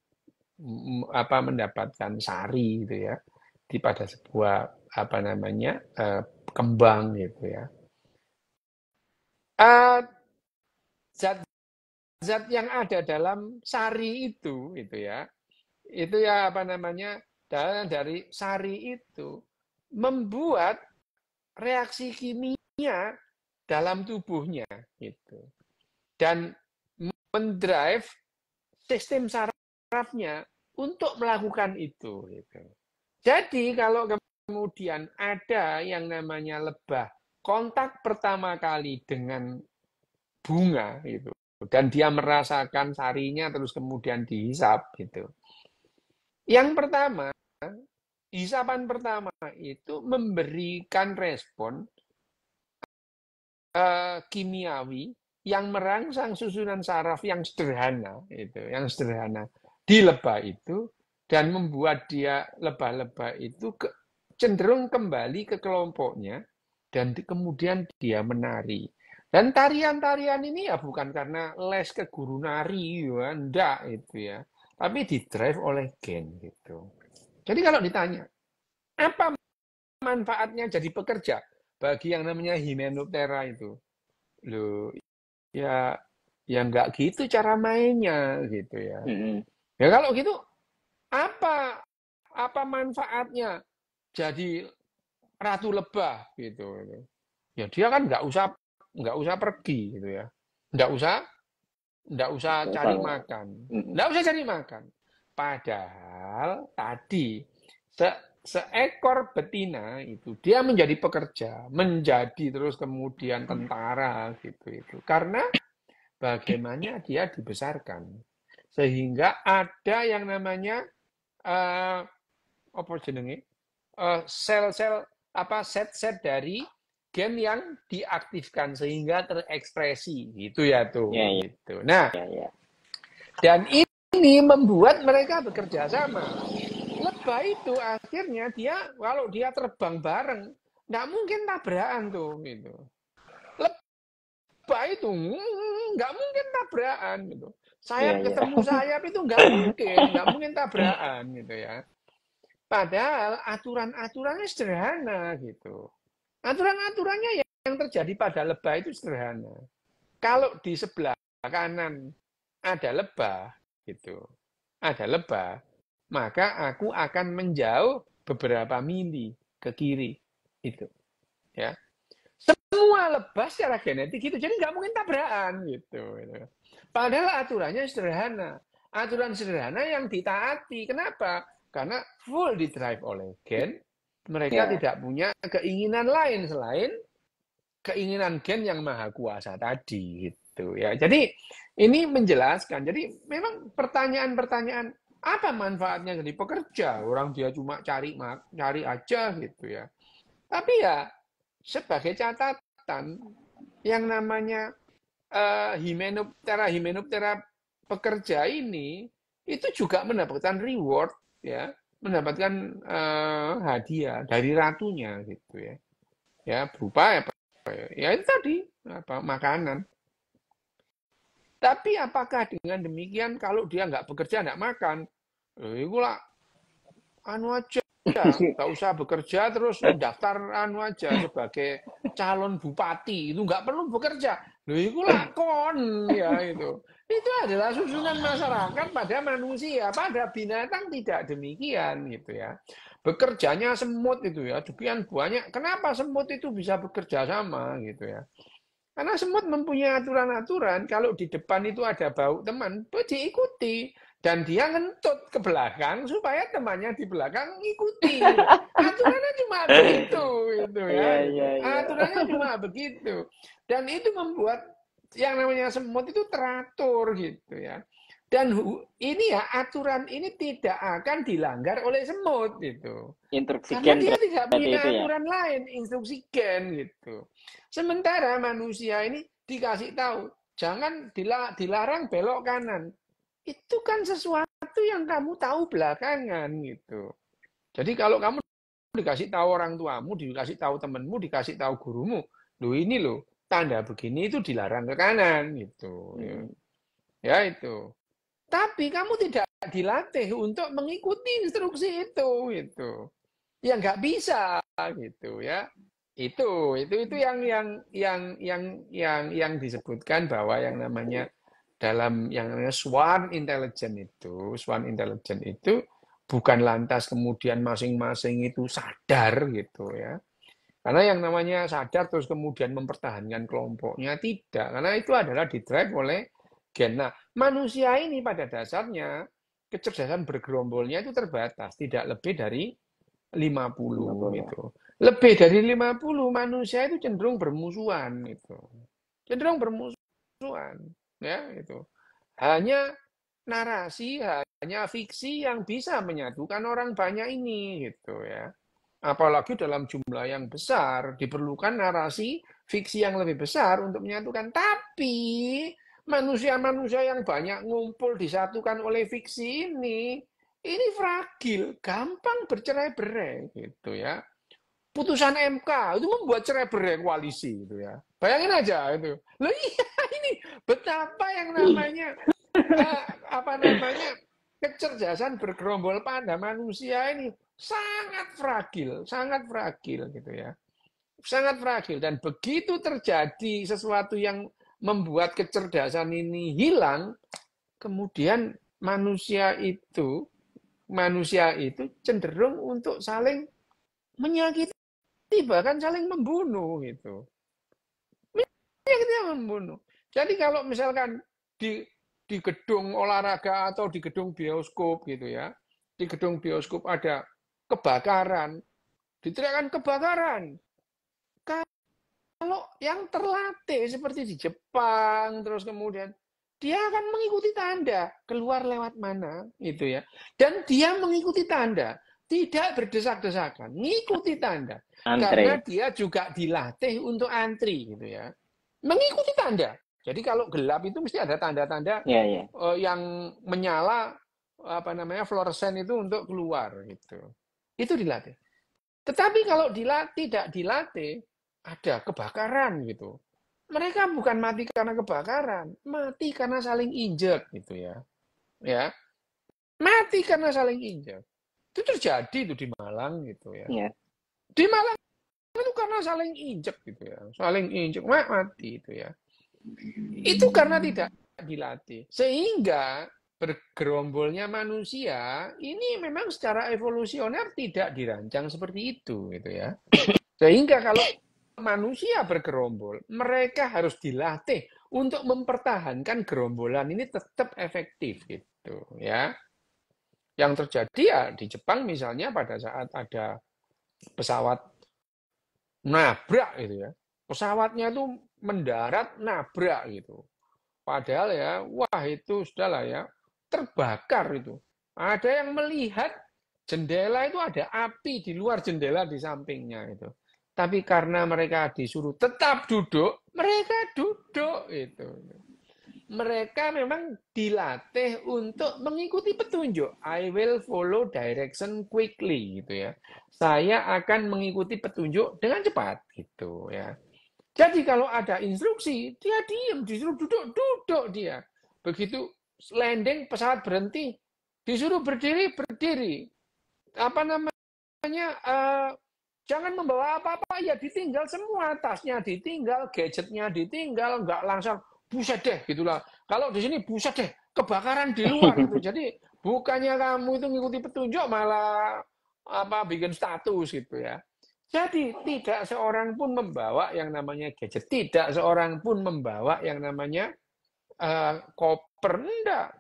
sari gitu ya pada sebuah apa namanya kembang gitu ya. Zat yang ada dalam sari itu ya apa namanya dari sari itu membuat reaksi kimia dalam tubuhnya gitu dan mendrive sistem sarafnya untuk melakukan itu gitu. Jadi kalau kemudian ada yang namanya lebah kontak pertama kali dengan bunga itu Dan dia merasakan sarinya terus kemudian dihisap gitu. Yang pertama, hisapan pertama itu memberikan respon kimiawi yang merangsang susunan saraf yang sederhana di lebah itu dan membuat dia lebah-lebah itu cenderung kembali ke kelompoknya dan kemudian dia menari. Dan tarian-tarian ini ya bukan karena les ke guru nari ya, enggak itu ya. Tapi didrive oleh gen gitu. Jadi kalau ditanya, apa manfaatnya jadi pekerja bagi yang namanya Hymenoptera itu? Loh, ya enggak gitu cara mainnya gitu ya. Ya kalau gitu apa manfaatnya jadi ratu lebah gitu. Ya dia kan nggak usah pergi gitu ya. Nggak usah cari makan. Nggak usah cari makan. Padahal tadi seekor betina itu dia menjadi pekerja, menjadi terus kemudian tentara gitu itu. Karena bagaimana dia dibesarkan. Sehingga ada yang namanya apa jenenge? Sel-sel set-set dari gen yang diaktifkan sehingga terekspresi gitu ya tuh gitu. Nah, dan ini membuat mereka bekerja sama. Lebah itu akhirnya dia kalau dia terbang bareng nggak mungkin tabrakan tuh gitu. Lebah itu nggak mungkin tabrakan gitu. Sayap ketemu sayap itu nggak mungkin tabrakan gitu ya. Padahal aturan-aturannya sederhana gitu. Aturan-aturannya yang terjadi pada lebah itu sederhana. Kalau di sebelah kanan ada lebah gitu, maka aku akan menjauh beberapa mili ke kiri itu, ya. Semua lebah secara genetik gitu, jadi nggak mungkin tabrakan gitu. Padahal aturannya sederhana, aturan sederhana yang ditaati. Kenapa? Karena full didrive oleh gen, mereka tidak punya keinginan lain selain keinginan gen yang maha kuasa tadi gitu ya. Jadi ini menjelaskan. Jadi memang pertanyaan-pertanyaan apa manfaatnya jadi pekerja? Orang dia cuma cari aja gitu ya. Tapi ya sebagai catatan yang namanya Hymenoptera pekerja ini itu juga mendapatkan reward ya, mendapatkan hadiah dari ratunya gitu ya. Ya berupa ya itu tadi makanan. Tapi apakah dengan demikian kalau dia nggak bekerja nggak makan, itu lah anu aja, nggak usah bekerja terus daftar anu aja sebagai calon bupati itu nggak perlu bekerja, itu lakon ya itu adalah susunan masyarakat pada manusia, pada binatang tidak demikian gitu ya. Bekerjanya semut itu ya, sekian banyak. Kenapa semut itu bisa bekerja sama gitu ya? Karena semut mempunyai aturan-aturan, kalau di depan itu ada bau teman, diikuti. Dan dia ngentut ke belakang supaya temannya di belakang ngikuti. Aturannya cuma begitu, gitu ya. Aturannya cuma begitu. Dan itu membuat yang namanya semut itu teratur, gitu ya. Dan ini ya, aturan ini tidak akan dilanggar oleh semut, gitu. Karena dia tidak punya aturan lain, instruksi gen, gitu. Sementara manusia ini dikasih tahu, jangan dilarang belok kanan. Itu kan sesuatu yang kamu tahu belakangan gitu. Jadi kalau kamu dikasih tahu orang tuamu, dikasih tahu temanmu, dikasih tahu gurumu, loh ini loh, tanda begini itu dilarang ke kanan gitu. Ya itu. Tapi kamu tidak dilatih untuk mengikuti instruksi itu gitu. Ya nggak bisa gitu ya. Itu yang disebutkan bahwa yang namanya dalam yang namanya swan intelligence itu bukan lantas kemudian masing-masing itu sadar gitu ya. Karena yang namanya sadar terus kemudian mempertahankan kelompoknya tidak, karena itu adalah didrive oleh gen. Nah, manusia ini pada dasarnya kecerdasan bergerombolnya itu terbatas, tidak lebih dari 50 gitu. Lebih dari 50 manusia itu cenderung bermusuhan gitu. Cenderung bermusuhan. ya itu. Hanya narasi, hanya fiksi yang bisa menyatukan orang banyak ini gitu ya. Apalagi dalam jumlah yang besar diperlukan narasi fiksi yang lebih besar untuk menyatukan. Tapi manusia-manusia yang banyak ngumpul disatukan oleh fiksi ini fragil, gampang bercerai-berai gitu ya. Putusan MK itu membuat cerai-berai koalisi gitu ya. Bayangin aja itu. Loh iya ini betapa yang namanya apa namanya kecerdasan bergerombol pada manusia ini sangat fragil gitu ya. Sangat fragil dan begitu terjadi sesuatu yang membuat kecerdasan ini hilang, kemudian manusia itu cenderung untuk saling menyakiti bahkan saling membunuh gitu. Menyakiti membunuh. Jadi kalau misalkan di gedung olahraga atau di gedung bioskop gitu ya, di gedung bioskop ada kebakaran, diteriakkan kebakaran. Kalau yang terlatih seperti di Jepang, terus kemudian dia akan mengikuti tanda keluar lewat mana, gitu ya. Dan dia mengikuti tanda, tidak berdesak-desakan, mengikuti tanda, karena Antre. dia juga dilatih untuk antri, gitu ya. Mengikuti tanda. Jadi kalau gelap itu mesti ada tanda-tanda Ya, ya. yang menyala apa namanya fluoresen itu untuk keluar, gitu. Itu dilatih. Tetapi kalau tidak dilatih, ada kebakaran gitu. Mereka bukan mati karena kebakaran, mati karena saling injek gitu ya. Ya, mati karena saling injek. Itu terjadi itu di Malang gitu ya. Ya. Di Malang itu karena saling injek gitu ya. Saling injek mati itu ya. Itu karena tidak dilatih. Sehingga bergerombolnya manusia ini memang secara evolusioner tidak dirancang seperti itu gitu ya. Sehingga kalau manusia bergerombol, mereka harus dilatih untuk mempertahankan gerombolan ini tetap efektif gitu ya. Yang terjadi ya di Jepang misalnya pada saat ada pesawat nabrak gitu ya. Pesawatnya itu mendarat nabrak gitu. Padahal ya, wah itu sudahlah ya, terbakar itu. Ada yang melihat jendela itu ada api di luar jendela di sampingnya itu. Tapi karena mereka disuruh tetap duduk, mereka duduk itu. Mereka memang dilatih untuk mengikuti petunjuk. I will follow direction quickly gitu ya. Saya akan mengikuti petunjuk dengan cepat gitu ya. Jadi kalau ada instruksi, dia diam, disuruh duduk dia. Begitu landing pesawat berhenti, disuruh berdiri. Apa namanya? Jangan membawa apa-apa, ya ditinggal semua, tasnya ditinggal, gadgetnya ditinggal, nggak langsung buset deh gitulah. Kalau di sini buset deh, kebakaran di luar itu. Jadi bukannya kamu itu ngikuti petunjuk malah bikin status gitu ya. Jadi tidak seorang pun membawa yang namanya gadget, tidak seorang pun membawa yang namanya koper, enggak.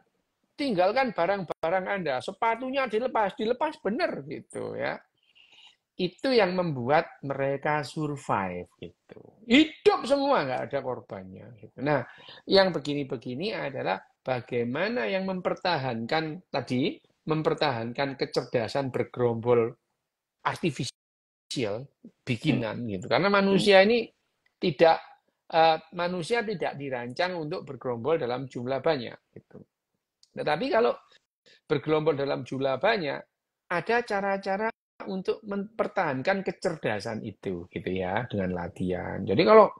Tinggalkan barang-barang Anda, sepatunya dilepas benar gitu ya. Itu yang membuat mereka survive gitu. Hidup semua, nggak ada korbannya. Gitu. Nah, yang begini-begini adalah bagaimana yang mempertahankan kecerdasan bergerombol artifisial bikinan gitu. Karena manusia ini manusia tidak dirancang untuk bergerombol dalam jumlah banyak gitu. Tetapi kalau bergerombol dalam jumlah banyak, ada cara-cara untuk mempertahankan kecerdasan itu gitu ya dengan latihan. Jadi kalau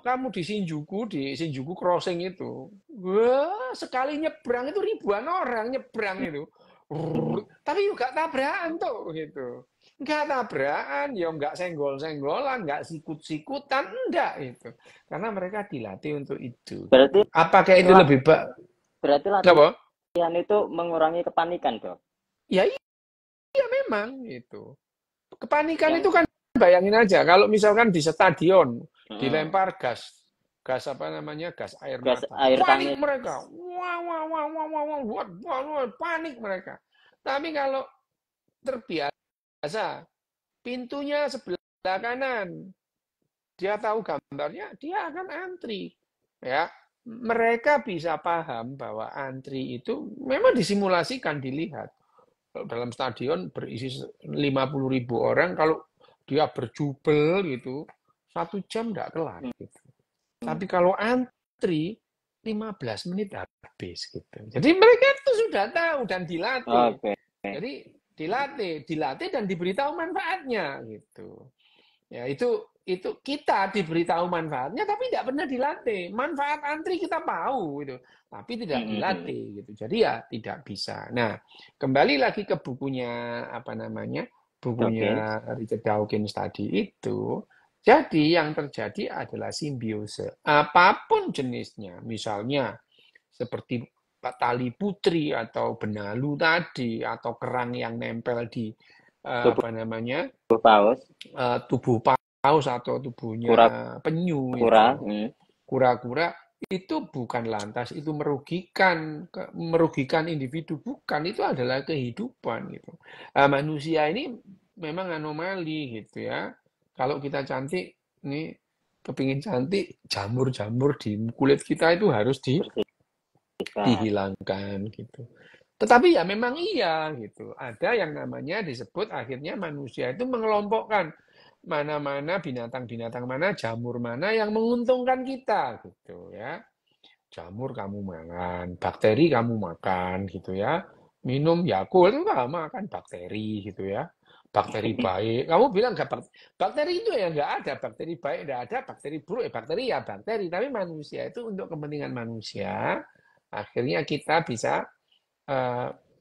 kamu di Shinjuku Crossing itu, wah, sekali nyebrang itu ribuan orang nyebrang itu. Tapi juga tabrakan tuh gitu. Enggak tabrakan, ya enggak senggol-senggolan, enggak sikut-sikutan, enggak itu. Karena mereka dilatih untuk itu. Berarti Apakah itu lebih baik? Berarti latihan itu mengurangi kepanikan, Bro? Ya iya memang itu. Kepanikan itu kan bayangin aja kalau misalkan di stadion dilempar gas air mata. Panik mereka. Wah, panik mereka. Tapi kalau terbiasa pintunya sebelah kanan, dia tahu gambarnya, dia akan antri. ya, mereka bisa paham bahwa antri itu memang disimulasikan, dilihat. Kalau dalam stadion berisi 50.000 orang, kalau dia berjubel gitu, 1 jam nggak kelar gitu. Tapi kalau antri 15 menit habis gitu. Jadi mereka itu sudah tahu dan dilatih. Oke. Jadi dilatih dan diberitahu manfaatnya gitu. Ya itu kita diberitahu manfaatnya tapi tidak pernah dilatih. Manfaat antri kita tahu gitu, tapi tidak dilatih gitu. Jadi ya tidak bisa. Nah, kembali lagi ke bukunya apa namanya? Bukunya Richard Dawkins tadi itu. Jadi yang terjadi adalah simbiose. Apapun jenisnya, misalnya seperti tali putri atau benalu tadi atau kerang yang nempel di apa namanya? Paus, Tubuh paus atau tubuhnya penyu kura, itu, kura-kura itu bukan lantas itu merugikan individu, bukan, itu adalah kehidupan gitu. Manusia ini memang anomali gitu ya. Kalau kita cantik, ini kepingin cantik, jamur-jamur di kulit kita itu harus bersihkan. dihilangkan gitu. Tetapi ya memang iya gitu. Ada yang namanya disebut akhirnya manusia itu mengelompokkan mana-mana binatang-binatang mana, jamur mana yang menguntungkan kita gitu ya. Jamur kamu makan, bakteri kamu makan gitu ya. Minum Yakult itu kamu makan bakteri gitu ya. Bakteri baik, kamu bilang nggak bakteri itu ya nggak ada, bakteri baik nggak ada, bakteri buruk bakteri ya bakteri. Tapi manusia itu untuk kepentingan manusia, akhirnya kita bisa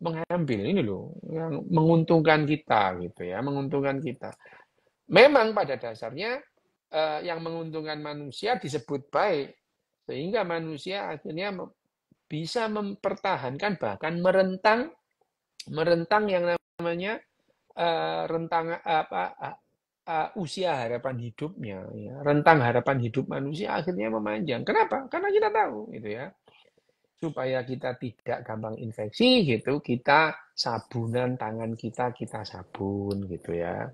mengambil ini loh yang menguntungkan kita gitu ya, menguntungkan kita. Memang pada dasarnya yang menguntungkan manusia disebut baik, sehingga manusia akhirnya bisa mempertahankan bahkan merentang yang namanya rentang usia harapan hidupnya ya. Rentang harapan hidup manusia akhirnya memanjang. Kenapa? Karena kita tahu gitu ya. Supaya kita tidak gampang infeksi gitu, kita sabunan tangan kita sabun gitu ya.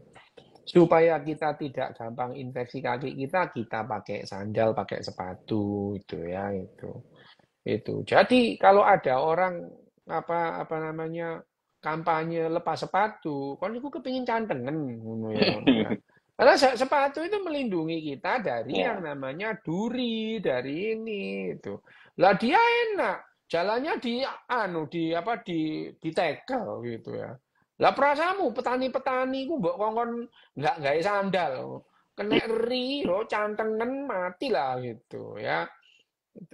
Supaya kita tidak gampang infeksi kaki kita pakai sandal, pakai sepatu itu ya itu. Itu. Jadi kalau ada orang apa namanya kampanye lepas sepatu, kan itu kepingin cantengan ya. Karena sepatu itu melindungi kita dari yang namanya duri, dari ini itu. Lah dia enak, jalannya di tekel gitu ya. Lah perasamu petani-petani ku mbok kongkon nggak gawe sandal. Kena eri, lo cantengan mati lah gitu ya.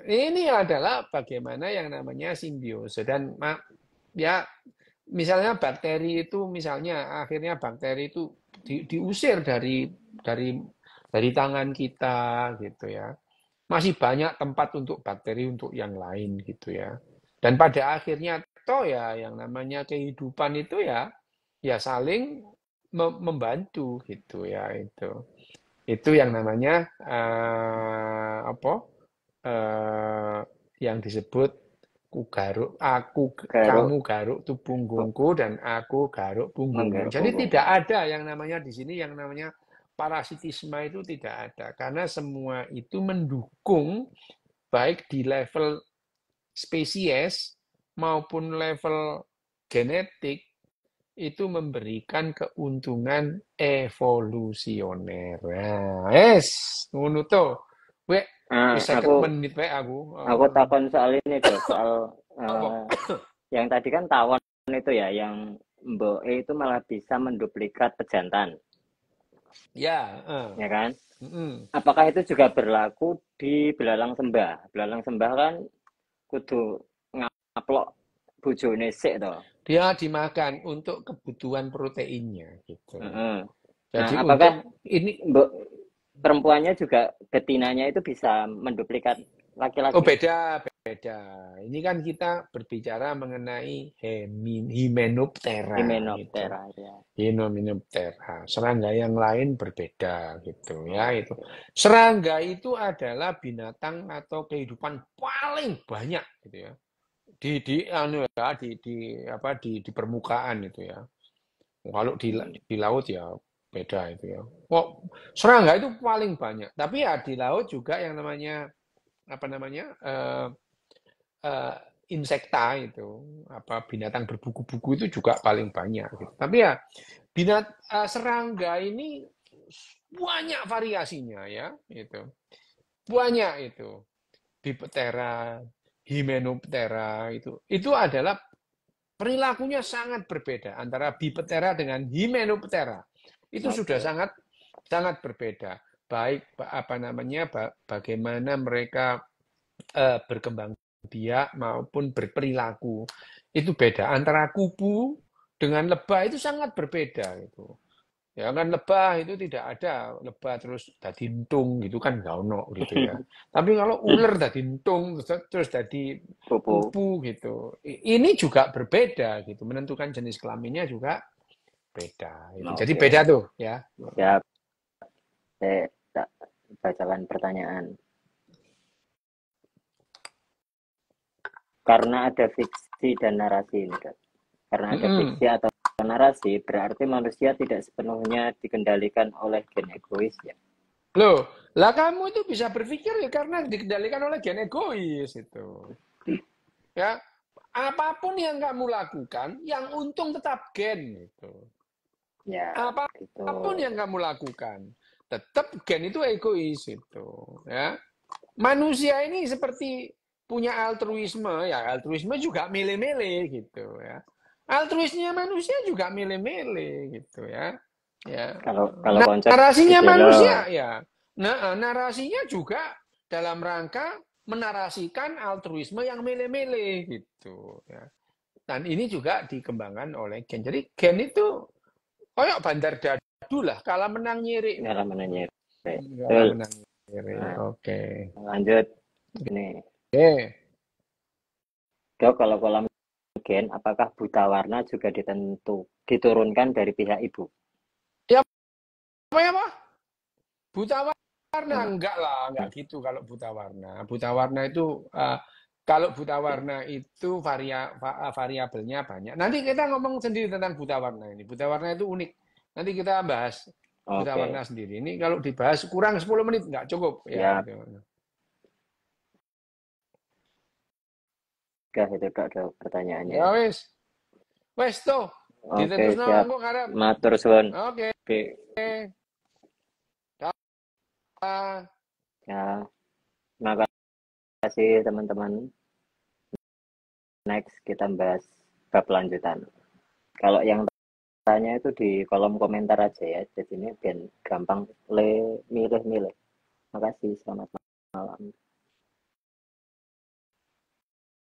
Ini adalah bagaimana yang namanya simbiose dan ya misalnya bakteri itu misalnya akhirnya bakteri itu diusir dari tangan kita gitu ya. Masih banyak tempat untuk bakteri untuk yang lain gitu ya. Dan pada akhirnya toh ya yang namanya kehidupan itu ya saling membantu gitu ya itu. Itu yang namanya yang disebut kamu garuk tuh punggungku dan aku garuk punggungmu. Jadi tidak ada yang namanya di sini yang namanya parasitisme itu tidak ada karena semua itu mendukung baik di level spesies maupun level genetik itu memberikan keuntungan evolusioner. Nah, ngono to. Bisa menit aku. Aku takon soal ini tuh, soal yang tadi kan tawon itu ya, yang Mbok E itu malah bisa menduplikat pejantan. Ya kan? Apakah itu juga berlaku di belalang sembah? Belalang sembah kan kudu ngaplok bojone sik to. Dia dimakan untuk kebutuhan proteinnya gitu. Jadi apakah ini perempuannya juga betinanya itu bisa menduplikat laki-laki? Oh beda. Ini kan kita berbicara mengenai Hymenoptera. Hymenoptera. Serangga yang lain berbeda gitu ya itu. Serangga itu adalah binatang atau kehidupan paling banyak gitu ya. Di permukaan itu ya. Kalau di laut ya beda itu ya. Serangga itu paling banyak. Tapi ya di laut juga yang namanya apa namanya insekta itu binatang berbuku-buku itu juga paling banyak gitu. Tapi ya serangga ini banyak variasinya ya itu. Banyak itu. Biptera, Hymenoptera itu adalah perilakunya sangat berbeda antara Biptera dengan Hymenoptera. Itu sudah Oke. sangat sangat berbeda. Baik bagaimana mereka berkembang biak maupun berperilaku. Itu beda antara kupu dengan lebah itu sangat berbeda itu. Ya kan lebah itu tidak ada lebah terus dadi entung gitu kan nggak ono gitu ya. Tapi kalau ular dadi entung terus dadi Kupu. kupu gitu. Ini juga berbeda gitu. Menentukan jenis kelaminnya juga beda. Gitu. Jadi Oke. beda tuh ya. Siap. Saya tak bacakan pertanyaan. Karena ada fiksi dan narasi ini, Kak. Karena ada fiksi atau narasi, berarti manusia tidak sepenuhnya dikendalikan oleh gen egois ya. Loh, lah kamu itu bisa berpikir ya karena dikendalikan oleh gen egois itu. Ya, apapun yang kamu lakukan, yang untung tetap gen gitu. Ya, Apapun itu. yang kamu lakukan, tetap gen itu egois itu, ya. Manusia ini seperti punya altruisme, ya altruisme juga milih-milih gitu ya. Altruisnya manusia juga milih-milih gitu ya. Ya. Kalau konsep Narasinya ide lo, manusia ya. Nah, narasinya juga dalam rangka menarasikan altruisme yang milih-milih gitu ya. Dan ini juga dikembangkan oleh gen. Jadi gen itu koyok bandar dadu lah, kalah menang nyirik. dalam menanya. Kalah Betul. menang nyirik. Nah, Oke. lanjut. Ini. Oke. Dok, kalau kolam gen, apakah buta warna juga diturunkan dari pihak ibu? Ya, apa ya, Pak? Buta warna Nah, enggak lah, enggak gitu kalau buta warna. Buta warna itu kalau buta warna itu variabelnya banyak. Nanti kita ngomong sendiri tentang buta warna ini. Buta warna itu unik. Nanti kita bahas buta oke. warna sendiri. Ini kalau dibahas kurang 10 menit enggak cukup ya Siap. itu. Udah, itu Dok, ada pertanyaannya. Ya wis. Wis tuh. Oke, Diterusno siap. engko ngarep. Matur suwun. Oke. Oke. Dah. Ya, terima kasih teman-teman. Next, kita bahas bab lanjutan. Kalau yang tanya itu di kolom komentar aja ya. Jadi ini biar gampang milih-milih. Terima kasih. Selamat malam.